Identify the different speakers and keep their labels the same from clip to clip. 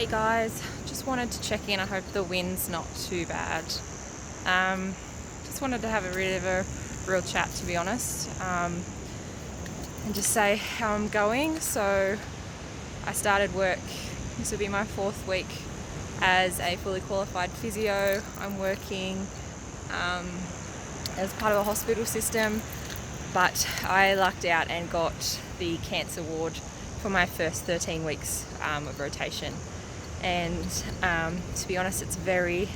Speaker 1: guys, just wanted to check in. I hope the wind's not too bad. Just wanted to have a bit of a real chat, to be honest, and just say how I'm going. So I started work, this will be my 4th week as a fully qualified physio. I'm working as part of a hospital system, but I lucked out and got the cancer ward for my first 13 weeks of rotation. And to be honest, it's very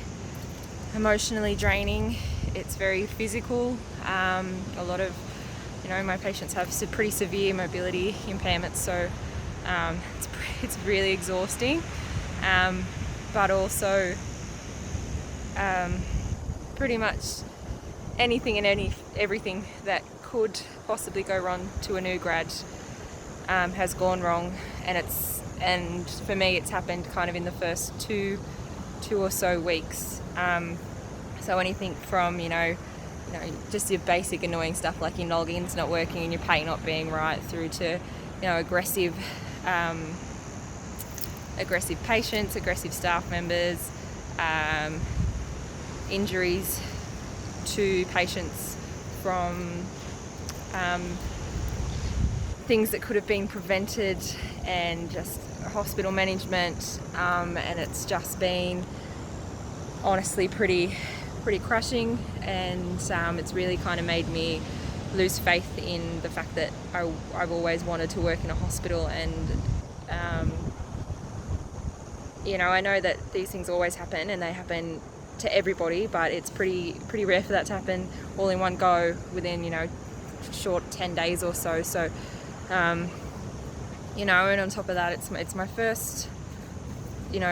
Speaker 1: emotionally draining. It's very physical. A lot of, my patients have pretty severe mobility impairments, so it's really exhausting. But also pretty much anything and everything that could possibly go wrong to a new grad has gone wrong, and for me it's happened kind of in the first two or so weeks. So anything from just your basic annoying stuff like your logins not working and your pay not being right, through to aggressive patients, aggressive staff members, injuries to patients from things that could have been prevented, and just hospital management, and it's just been honestly pretty crushing, and it's really kind of made me lose faith in the fact that I've always wanted to work in a hospital. And I know that these things always happen, and they happen to everybody, but it's pretty rare for that to happen all in one go within short 10 days or so. So and on top of that, it's my first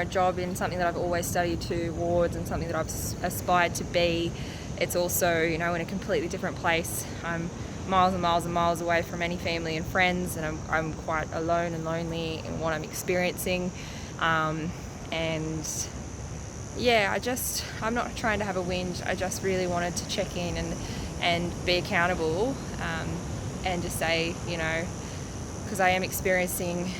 Speaker 1: job in something that I've always studied towards and something that I've aspired to be. It's also in a completely different place. I'm miles and miles and miles away from any family and friends, and I'm quite alone and lonely in what I'm experiencing. And yeah, I'm not trying to have a whinge. I just really wanted to check in and be accountable, and just say, because I am experiencing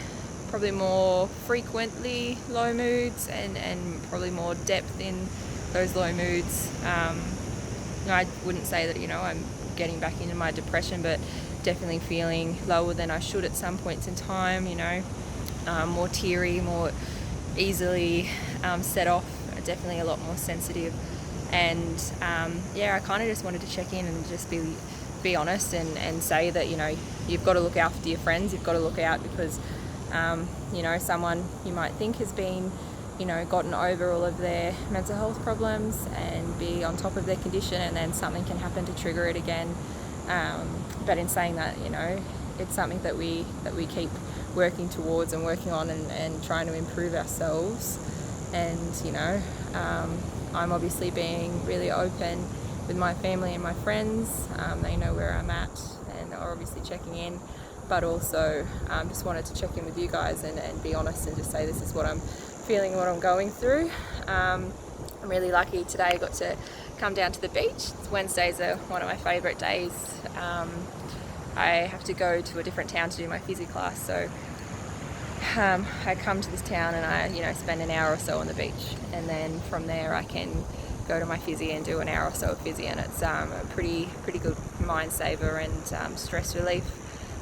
Speaker 1: probably more frequently low moods and probably more depth in those low moods. I wouldn't say that I'm getting back into my depression, but definitely feeling lower than I should at some points in time. More teary, more easily set off, definitely a lot more sensitive. And I kind of just wanted to check in and just be honest and say that you've got to look after your friends. You've got to look out, because someone you might think has been gotten over all of their mental health problems and be on top of their condition, and then something can happen to trigger it again. But in saying that, it's something that we keep working towards and working on and trying to improve ourselves. And I'm obviously being really open with my family and my friends. They know where I'm at and are obviously checking in, but also just wanted to check in with you guys and be honest and just say this is what I'm feeling, what I'm going through. I'm really lucky today I got to come down to the beach. Wednesdays are one of my favourite days. I have to go to a different town to do my physio class, so I come to this town and I spend an hour or so on the beach, and then from there I can go to my physio and do an hour or so of physio, and it's a pretty good mind saver and stress relief.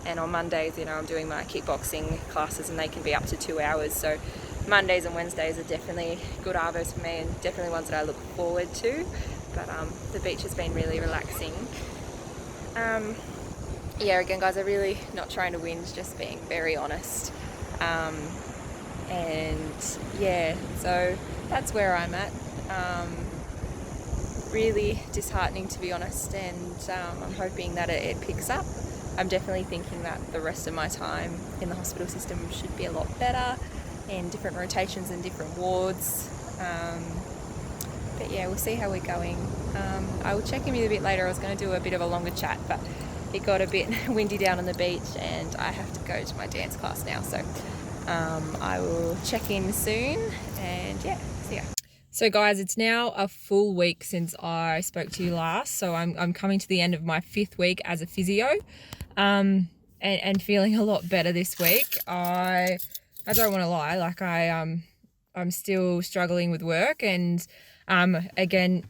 Speaker 1: And on Mondays, I'm doing my kickboxing classes, and they can be up to 2 hours. So Mondays and Wednesdays are definitely good arvos for me, and definitely ones that I look forward to. But the beach has been really relaxing. Again, guys, I'm really not trying to whinge, just being very honest. So that's where I'm at. Really disheartening, to be honest, and I'm hoping that it picks up. I'm definitely thinking that the rest of my time in the hospital system should be a lot better, in different rotations and different wards. But we'll see how we're going. I will check in with you a bit later. I was going to do a bit of a longer chat, but it got a bit windy down on the beach, and I have to go to my dance class now. So I will check in soon, and see ya. So guys, it's now a full week since I spoke to you last. So I'm coming to the end of my 5th week as a physio, and feeling a lot better this week. I don't want to lie, like I I'm still struggling with work, and again,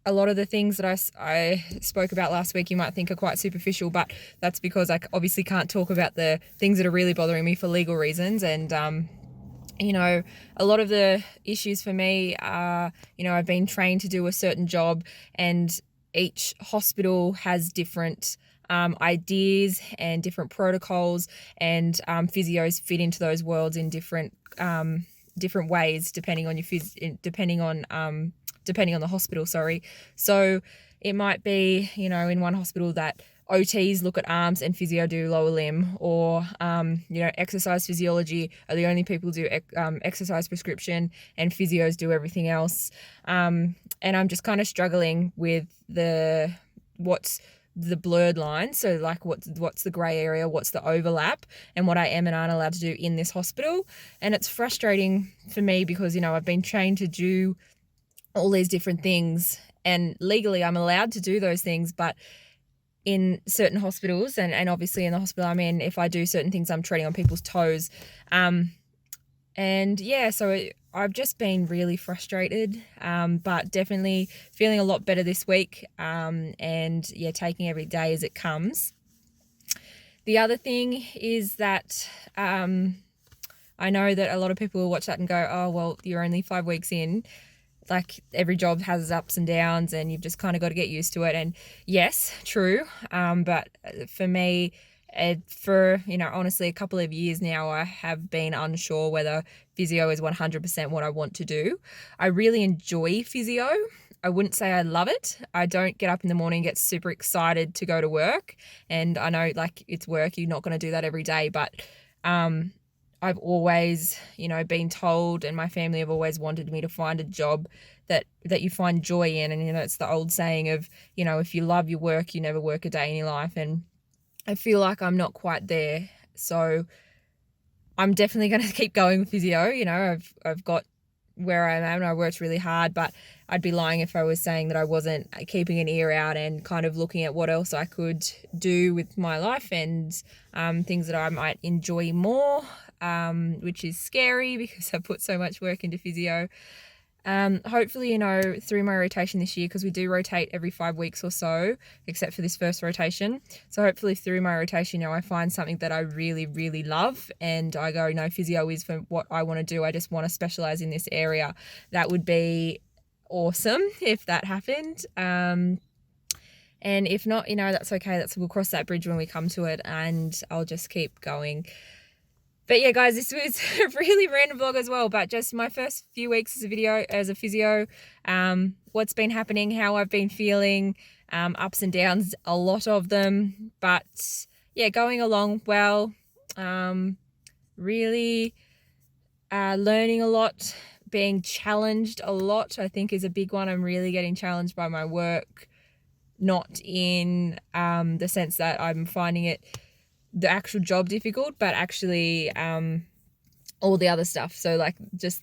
Speaker 1: a lot of the things that I spoke about last week you might think are quite superficial, but that's because I obviously can't talk about the things that are really bothering me for legal reasons. And a lot of the issues for me are, I've been trained to do a certain job, and each hospital has different ideas and different protocols, and physios fit into those worlds in different ways depending on depending on the hospital. So it might be, in one hospital that OTs look at arms and physio do lower limb, or exercise physiology are the only people who do exercise prescription, and physios do everything else. And I'm just kind of struggling with what's the blurred line. So like what's the grey area, what's the overlap, and what I am and aren't allowed to do in this hospital. And it's frustrating for me because, I've been trained to do all these different things, and legally I'm allowed to do those things, but in certain hospitals, and obviously in the hospital I'm in, if I do certain things, I'm treading on people's toes. So I've just been really frustrated, but definitely feeling a lot better this week, taking every day as it comes. The other thing is that I know that a lot of people will watch that and go, oh, well, you're only 5 weeks in. Like, every job has its ups and downs, and you've just kind of got to get used to it. And yes, true. But for me, honestly, a couple of years now, I have been unsure whether physio is 100% what I want to do. I really enjoy physio. I wouldn't say I love it. I don't get up in the morning and get super excited to go to work. And I know, like, it's work. You're not going to do that every day. But I've always, been told, and my family have always wanted me to find a job that you find joy in. And, it's the old saying of, if you love your work, you never work a day in your life. And I feel like I'm not quite there. So I'm definitely going to keep going with physio. I've got where I am, and I worked really hard, but I'd be lying if I was saying that I wasn't keeping an ear out and kind of looking at what else I could do with my life, and things that I might enjoy more, which is scary because I put so much work into physio. Hopefully, through my rotation this year, because we do rotate every 5 weeks or so, except for this first rotation. So hopefully through my rotation, I find something that I really, really love, and I go, no, physio is for what I want to do. I just want to specialize in this area. That would be awesome if that happened. And if not, that's okay. We'll cross that bridge when we come to it, and I'll just keep going. But yeah, guys, this was a really random vlog as well, but just my first few weeks as a physio, what's been happening, how I've been feeling, ups and downs, a lot of them, but yeah, going along well, really learning a lot, being challenged a lot, I think is a big one. I'm really getting challenged by my work, not in the sense that I'm finding the actual job difficult, but actually all the other stuff. So like just,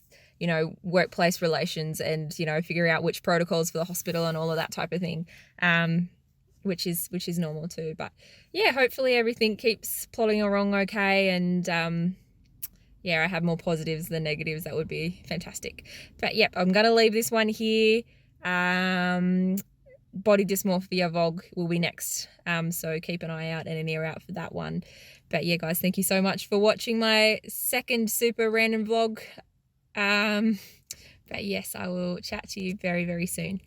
Speaker 1: workplace relations, and, figuring out which protocols for the hospital and all of that type of thing, which is normal too. But yeah, hopefully everything keeps plodding along okay, and I have more positives than negatives. That would be fantastic. But yep, I'm going to leave this one here. Body dysmorphia vlog will be next, so keep an eye out and an ear out for that one. But yeah, guys, thank you so much for watching my second super random vlog. But yes, I will chat to you very, very soon.